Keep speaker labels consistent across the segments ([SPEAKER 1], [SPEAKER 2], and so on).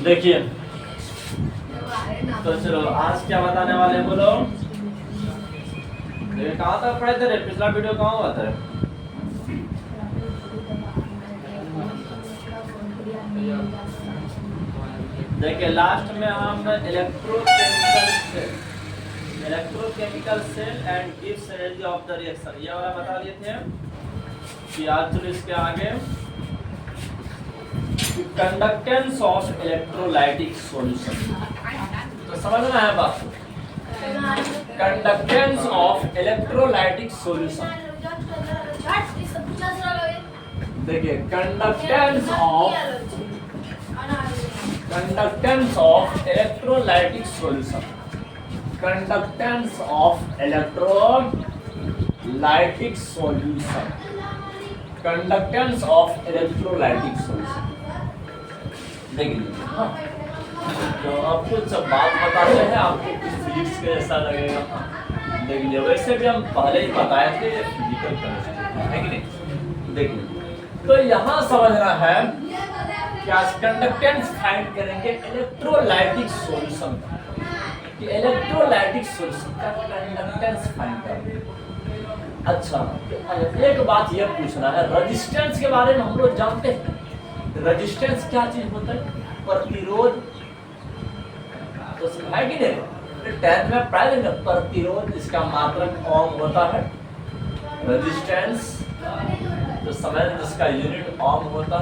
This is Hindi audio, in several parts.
[SPEAKER 1] देखिए, तो चलो आज क्या बताने वाले हैं बोलो। ये कहाँ तक पढ़े थे रे? पिछला वीडियो कहाँ हुआ था रे? देखिए लास्ट में हम electrochemical cell and gives energy of the reaction ये वाला बता दिए थे कि आज चलो इसके आगे कंडक्टेंस ऑफ इलेक्ट्रोलाइटिक सॉल्यूशन। तो समझना है बात, कंडक्टेंस ऑफ इलेक्ट्रोलाइटिक सॉल्यूशन। देखिए conductance of electrolytic solution, conductance of electrolytic solution, conductance of electrolytic solution. देखिए हाँ, तो आपको सब बात बताते हैं, आपको कुछ फिजिक्स के जैसा लगेगा। देख लीजिए वैसे भी हम पहले ही बताए थे फिजिकल केमिस्ट्री है कि नहीं। देखिए तो यहाँ समझना है क्या कंडक्टेंस फाइंड करेंगे इलेक्ट्रोलाइटिक सॉल्यूशन का, कि इलेक्ट्रोलाइटिक सॉल्यूशन का कंडक्टेंस फाइंड करेंगे। अच्छा एक बात यह पूछना है, रेजिस्टेंस के बारे में हम लोग जानते हैं। रेजिस्टेंस क्या चीज होता है? प्रतिरोध। तो है कि नहीं? टेंथ में पढ़ा देंगे प्रतिरोध, इसका मात्रक ओम होता है। रेजिस्टेंस तो समझ जिसका यूनिट ओम होता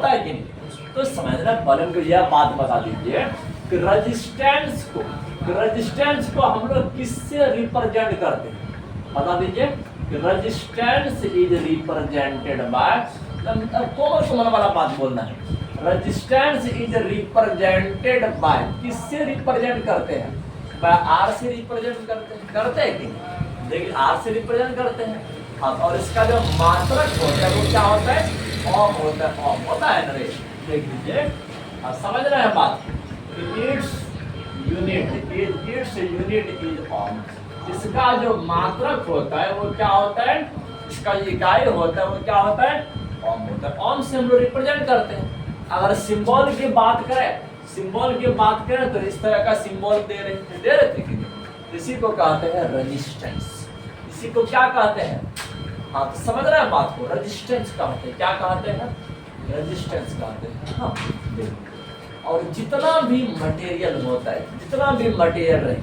[SPEAKER 1] है कि नहीं। तो समझना पहले को यह बात बता दीजिए कि रेजिस्टेंस को हम लोग किससे रिप्रेजेंट करते हैं? बता दीजिए कि resistance is represented by, common वाला बात बोलना है। रेजिस्टेंस इज रिप्रेजेंटेड बाय, किससे रिप्रेजेंट करते हैं? बाय आर से रिप्रेजेंट करते हैं कि नहीं? देखिए आर से रिप्रेजेंट करते हैं। हाँ, और इसका जो मात्रक होता है वो क्या होता है? ओम होता है। ओम होता है ना रे? देख लीजिए समझ रहे हैं बात, इट्स यूनिट इज ओम। इसका जो मात्रक होता है वो क्या होता है? इसका इकाई होता है वो क्या होता है? ओम होता है। ओम से हम लोग रिप्रेजेंट करते हैं। अगर सिंबल की बात करें तो इस तरह का सिंबल दे रहे थे कि नहीं? इसी को कहते हैं रेजिस्टेंस। इसी को क्या कहते हैं? हाँ तो समझ रहे हैं बात को, रेजिस्टेंस कहते हैं। क्या कहते हैं? रेजिस्टेंस कहते हैं। हाँ देखिए, और जितना भी मटेरियल होता है, जितना भी मटेरियल रहे,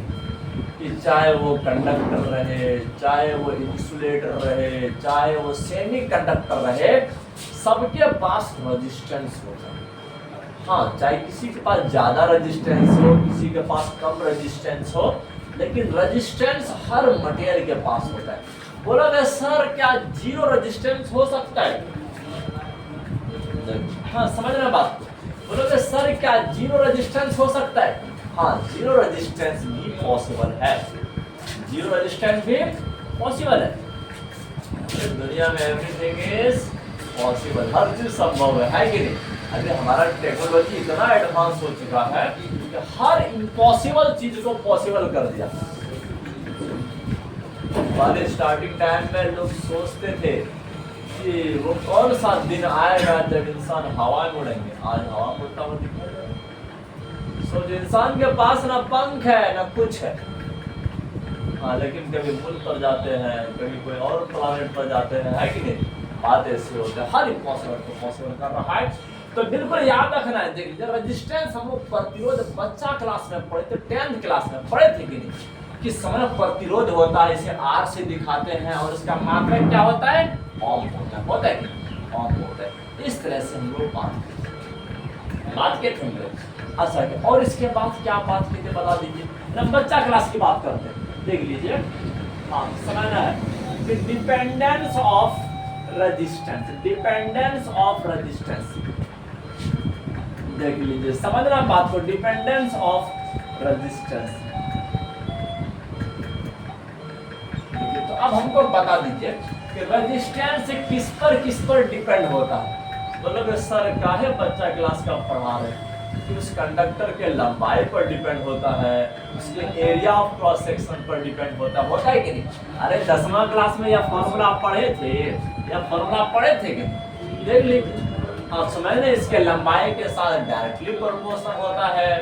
[SPEAKER 1] कि चाहे वो कंडक्टर रहे, चाहे वो इंसुलेटर रहे, चाहे वो सेमी कंडक्टर रहे, सबके पास रेजिस्टेंस होता है। हाँ चाहे किसी के पास ज्यादा रेजिस्टेंस हो, किसी के पास कम रेजिस्टेंस हो, लेकिन रेजिस्टेंस हर मटेरियल के पास होता है। बोला गया सर क्या जीरो रेजिस्टेंस हो सकता है? हाँ समझना बात को। बोलोगे सर क्या जीरो रेजिस्टेंस हो सकता है? हाँ जीरो रेजिस्टेंस भी पॉसिबल है। जीरो रेजिस्टेंस भी पॉसिबल है। दुनिया में एवरीथिंग इज पॉसिबल, हर चीज संभव है कि नहीं? अभी हमारा टेक्नोलॉजी इतना एडवांस हो चुका है कि हर इम्पॉसिबल चीज को पॉसिबल कर दिया। पहले स्टार्टिंग टाइम में लोग सोचते थे कि वो कौन सा दिन आएगा जब इंसान हवा में उड़ेंगे। आज हवा में उड़ता हुआ दिखाई दे रहा है। सो जो इंसान के पास ना पंख है ना कुछ है। हाँ लेकिन कभी मून पर जाते हैं, कभी कोई और प्लैनेट पर जाते हैं, है कि नहीं? बात ऐसी होती है, हर इम्पॉसिबल को पॉसिबल कर रहा है। तो बिल्कुल याद रखना है। देखिए रेजिस्टेंस हम लोग प्रतिरोध बच्चा क्लास में पढ़े थे, 10th क्लास में पढ़े थे कि नहीं? किस समय प्रतिरोध होता है, इसे आर से दिखाते हैं और इसका मात्रक क्या होता है? ओम होता है कि ओम होता है। इस तरह से हम लोग बात के थे। अच्छा और इसके बाद क्या बात की थी बता दीजिए ना, बच्चा क्लास की बात करते हैं। देख लीजिए हाँ समझना है, डिपेंडेंस ऑफ रेजिस्टेंस, देख लीजिए समझना बात को, डिपेंडेंस ऑफ रेजिस्टेंस। तो अब हमको बता दीजिए कि रेजिस्टेंस किस पर डिपेंड होता है। बोलोगे सर काहे बच्चा क्लास का पढ़ा रहे? कि उस कंडक्टर के लंबाई पर डिपेंड होता है, उसके एरिया ऑफ क्रॉस सेक्शन पर डिपेंड होता है कि नहीं? अरे 10वां क्लास में यह फॉर्मूला पढ़े थे कि नहीं? देख लीजिए आप समझ रहे, इसके लंबाई के साथ डायरेक्टली प्रोपोर्शनल होता है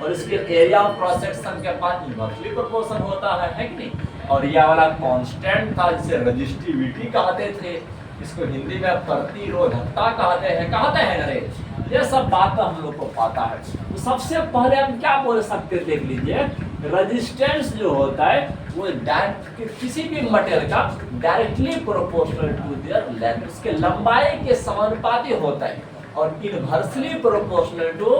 [SPEAKER 1] और इसके एरिया ऑफ क्रॉस सेक्शन के पास इनवर्सली प्रोपोर्शनल होता है कि नहीं। और यह वाला कांस्टेंट था जिसे रजिस्टिविटी कहते थे, इसको हिंदी में प्रतिरोधकता कहते हैं ना रे। ये सब बात हम लोग को पता है। तो सबसे पहले हम क्या बोल सकते, देख लीजिए, रेजिस्टेंस जो होता है वो किसी भी मटेरियल का directly proportional to their length, उसके लंबाई के समानुपाती होता है और inversely proportional to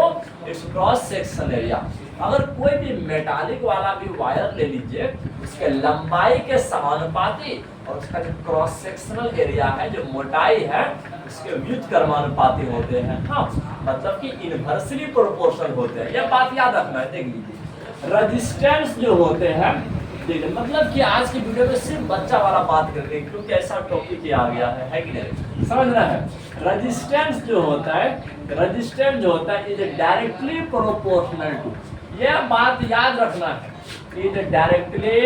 [SPEAKER 1] its cross section area. अगर कोई भी मेटालिक वाला भी वायर ले लीजिए, उसके लंबाई के समानुपाती और उसका जो क्रॉस सेक्शनल एरिया है, जो मोटाई है, उसके व्युत्क्रमानुपाती होते हैं। हाँ, मतलब कि इनवर्सली प्रोपोर्शनल होते हैं। यह बात याद रखना है। देख लीजिए, रेजिस्टेंस जो होते हैं, देखिए, मतलब कि आज की वीडियो में सिर्फ बच्चा वाला बात कर रहे हैं क्योंकि ऐसा टॉपिक ही आ गया है कि नहीं, समझना है। रेजिस्टेंस जो होता है इज डायरेक्टली प्रोपोर्शनल टू, यह बात याद रखना है, इज डायरेक्टली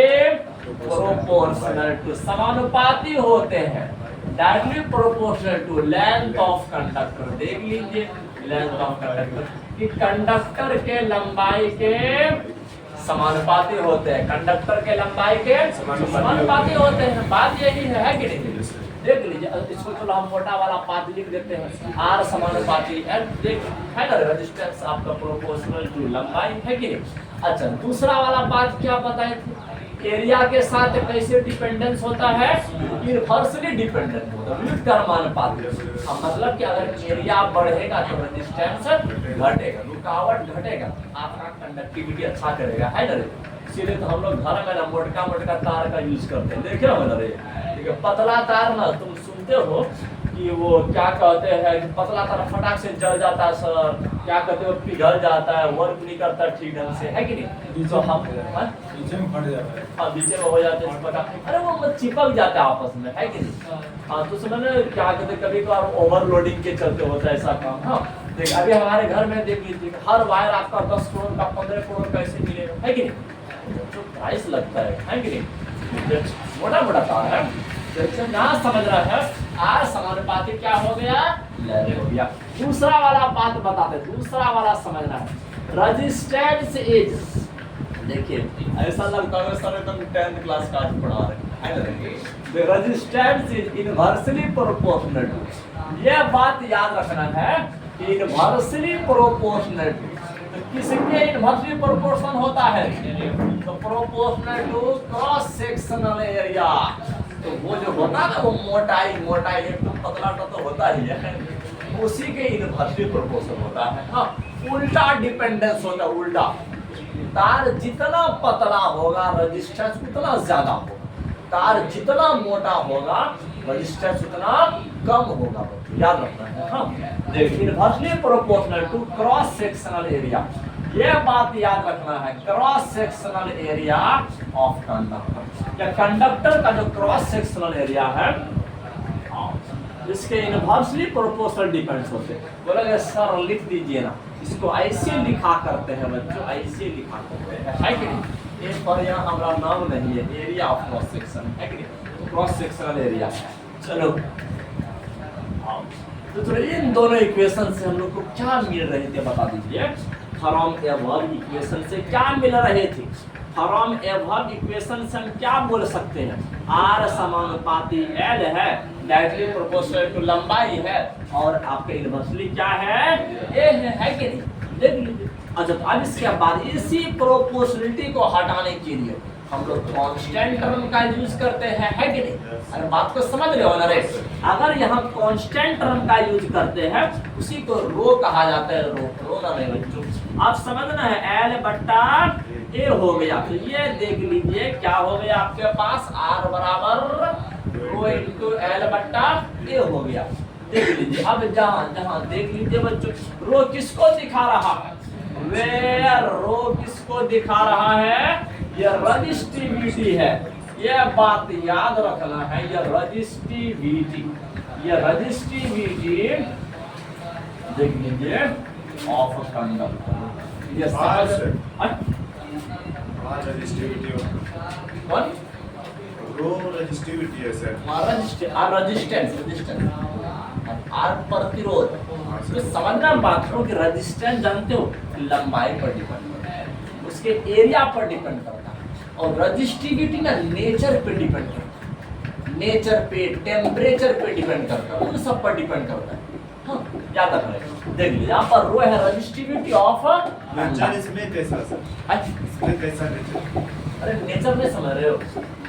[SPEAKER 1] प्रोपोर्शनल टू, समानुपाती होते हैं, directly proportional to length of conductor. देख लीजिए, लेंथ ऑफ कंडक्टर कि कंडक्टर के लंबाई के समानुपाती होते हैं, कंडक्टर के लंबाई के समानुपाती होते हैं। बात यही है कि नहीं। देख लीजिए, इसको चलो हम मोटा वाला पात लिख देते हैं, आर समानुपाती देख है ना, रेजिस्टेंस आपका प्रोपोर्शनल टू लंबाई है कि नहीं। अच्छा, दूसरा वाला बात क्या बताए थे, एरिया के साथ कैसे डिपेंडेंस होता है, इनवर्सली डिपेंडेंट होता है, व्युत्क्रमानुपाती। मतलब कि अगर एरिया बढ़ेगा तो रेजिस्टेंस घटेगा, रुकावट घटेगा, आपका कंडक्टिविटी अच्छा करेगा, है ना रे। इसीलिए तो हम लोग घर में ना मोटका तार का यूज करते हैं। देखे हो ना रे, ठीक है, पतला तार ना तुम सुनते हो कि वो क्या कहते हैं कि पतला तार फटाक से जल जाता है सर, क्या कहते हो, पिघल जाता है, वर्क नहीं करता ठीक ढंग से, है कि नहीं। तो हम बीच में फट जाता है, हाँ, बीच में हो जाते हैं, अरे वो चिपक जाता है आपस में, है कि नहीं। हाँ, तो समझ क्या कहते, कभी कभार ओवरलोडिंग के चलते होता है ऐसा काम। हाँ, देख, अभी हमारे घर में देख लीजिए, हर वायर आपका 10 करोड़ का 15 करोड़ कैसे मिलेगा, है कि नहीं। जो प्राइस लगता है कि नहीं, मोटा मोटा तार है। जहाँ समझ रहा है, आर समानुपाती क्या हो गया, हो गया। दूसरा वाला बात बताते, दूसरा वाला समझना है, रेजिस्टेंस इज, देखिए ऐसा लगता है सर एकदम 10th क्लास का पढ़ा रहे हैं। Resistance is inversely proportional to, यह बात याद रखना है, इनवर्सली प्रोपोर्शनल टू। तो किसके इनवर्सली प्रोपोर्शनल होता है, तो proportional to cross sectional area. तो वो जो होता है ना, वो मोटाई एकदम पतला तो होता ही है, उसी के इनवर्सली प्रोपोर्शनल होता है। हाँ, उल्टा डिपेंडेंस होता है, उल्टा। तार जितना पतला होगा रेजिस्टेंस उतना ज्यादा होगा, तार जितना मोटा होगा रेजिस्टेंस उतना कम होगा, याद रखना है। हाँ, देखिए, inversely proportional to cross sectional area, ये बात याद रखना है, cross sectional area of conductor. या कंडक्टर का जो क्रॉस सेक्शनल एरिया है, इसके इनवर्सली प्रोपोर्शनल डिपेंड्स होते हैं। बोलेंगे सर लिख दीजिए ना, इसको ऐसे लिखा करते हैं बच्चों, ऐसे लिखा करते हैं, है कि नहीं। एक पर यहाँ हमारा नाम नहीं है, एरिया ऑफ क्रॉस सेक्शन, है कि नहीं, क्रॉस सेक्शनल एरिया। चलो, तो इन दोनों इक्वेशन से हम लोग को क्या मिल रहे थे बता दीजिए। फ्रॉम एबव इक्वेशन से क्या मिल रहे थे, फ्रॉम एबव इक्वेशन से हम क्या बोल सकते हैं, आर समानुपाती एल है, डायरेक्टली प्रोपोर्शनल टू लंबाई है, और आपके इनवर्सली क्या है, ए है कि नहीं। देख लीजिए। अच्छा, तो अब इसके बाद इसी प्रोपोर्शनलिटी को हटाने के लिए हम लोग कांस्टेंट टर्म का यूज करते हैं, है कि नहीं। अरे बात को समझ रहे हो ना रे। अगर यहाँ कांस्टेंट टर्म का यूज करते हैं, उसी को रो कहा जाता है, रो ना नहीं बच्चों, आप समझना है, एल बट्टा ए हो गया। तो ये देख लीजिए क्या हो गया आपके पास, आर बराबर रो इंटू एल बट्टा ए हो गया। देख लीजिए, अब जहाँ देख लीजिए बच्चों, रो किसको दिखा रहा है, वेयर रो किसको दिखा रहा है, ये रजिस्टिविटी है। यह बात याद रखना है, ये रजिस्टिविटी देख लीजिए ऑफ कंडक्टर। ये
[SPEAKER 2] रो रजिस्टिविटी है सर,
[SPEAKER 1] रेजिस्टेंस आर प्रतिरोध। तो समझना बात को कि रेजिस्टेंस जानते हो लंबाई पर डिपेंड करता है, उसके एरिया पर डिपेंड करता है, और रजिस्टिविटी ना नेचर पे डिपेंड करता है, नेचर पे, टेम्परेचर पे डिपेंड करता है, उन सब पर डिपेंड करता है। हाँ, याद रखना। देख लीजिए यहाँ पर रो है रजिस्टिविटी ऑफ
[SPEAKER 2] इसमें कैसा सर, इसमें कैसा नेचर?
[SPEAKER 1] अरे नेचर में समझ रहे हो,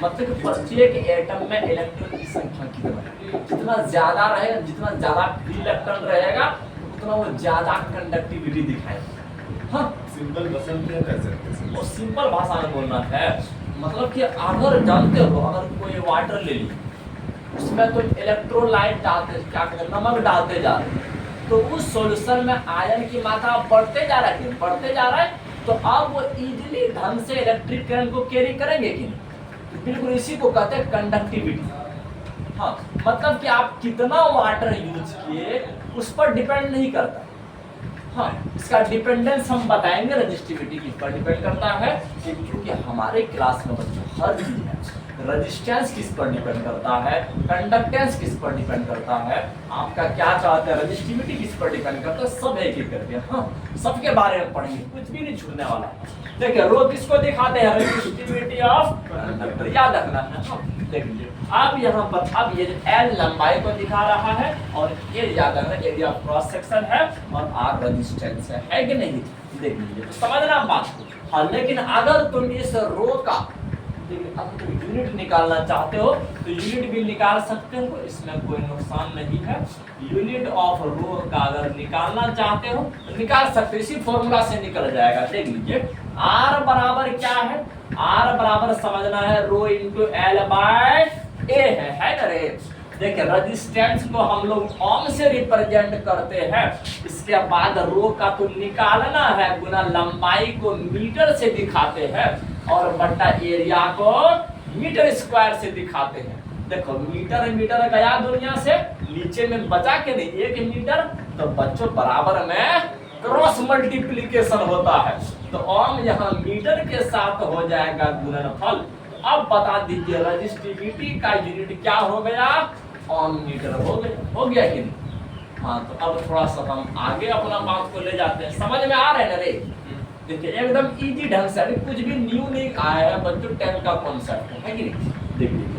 [SPEAKER 1] मतलब कि प्रत्येक एटम में इलेक्ट्रॉन की संख्या कितना है, जितना ज्यादा रहेगा, जितना ज्यादा फ्री इलेक्ट्रॉन रहेगा उतना वो ज्यादा कंडक्टिविटी दिखाएगा। हाँ,
[SPEAKER 2] सिंपल बसंत है कैसे?
[SPEAKER 1] वो सिंपल भाषा में बोलना है, मतलब कि अगर जानते हो, अगर कोई वाटर ले ली, उसमें तो इलेक्ट्रोलाइट डालते, क्या कहते हैं, नमक डालते जा रहे हैं, तो उस सॉल्यूशन में आयरन की मात्रा बढ़ते जा रहा है, बढ़ते जा रहा है, तो अब वो इजीली ढंग से इलेक्ट्रिक करंट को कैरी करेंगे कि नहीं? तो बिल्कुल इसी को कहते हैं कंडक्टिविटी। हाँ, मतलब कि आप कितना वाटर यूज किए उस पर डिपेंड नहीं करता। हाँ, इसका डिपेंडेंस हम बताएंगे, रजिस्टिविटी किस पर डिपेंड करता है, क्योंकि हमारे क्लास में बच्चों हर चीज है। रेजिस्टेंस किस पर डिपेंड करता है, कंडक्टेंस किस पर डिपेंड करता है, आपका क्या चाहते हैं, रजिस्टिविटी किस पर डिपेंड करता है, सब एक एक करके हाँ सबके बारे में पढ़ेंगे, कुछ भी नहीं छूटने वाला है। देखिए रो किसको दिखाते हैं, रजिस्टिविटी ऑफ कंडक्टर, याद रखना है। हाँ, देख लीजिए अब यहाँ पर, अब ये एल लंबाई को दिखा रहा है और ये याद रखना एरिया ऑफ क्रॉस सेक्शन है और आर रेजिस्टेंस है कि नहीं, देख लीजिए तो समझना बात को। हाँ, लेकिन अगर तुम इस रो का अब तुम यूनिट निकालना चाहते हो तो यूनिट भी निकाल सकते हो, इसमें कोई नुकसान नहीं है। यूनिट ऑफ रो का अगर निकालना चाहते हो तो निकाल सकते हो, इसी फॉर्मूला से निकल जाएगा। देख लीजिए आर बराबर क्या है, आर बराबर समझना है रो इंटू एल बाय ए है ना रे। देखिए रेजिस्टेंस को हम लोग ओम से रिप्रेजेंट करते हैं, इसके बाद रो का तो निकालना है, गुना लंबाई को मीटर से दिखाते हैं और बट्टा एरिया को मीटर स्क्वायर से दिखाते हैं। देखो मीटर मीटर गया दुनिया से, नीचे में बचा के नहीं, 1 मीटर, तो बच्चों बराबर में क्रॉस मल्टीप्लिकेशन होता है, तो ओम यहाँ मीटर के साथ हो जाएगा गुणनफल। अब बता दीजिए रजिस्टिविटी का यूनिट क्या हो गया, ओम मीटर हो गया कि नहीं। हाँ, तो अब थोड़ा सा हम आगे अपना बात को ले जाते हैं, समझ में आ रहे हैं ना रे। देखिए एकदम इजी ढंग से, अभी कुछ भी न्यू नहीं आया है बच्चों, 10 का कॉन्सेप्ट है कि नहीं। देखिए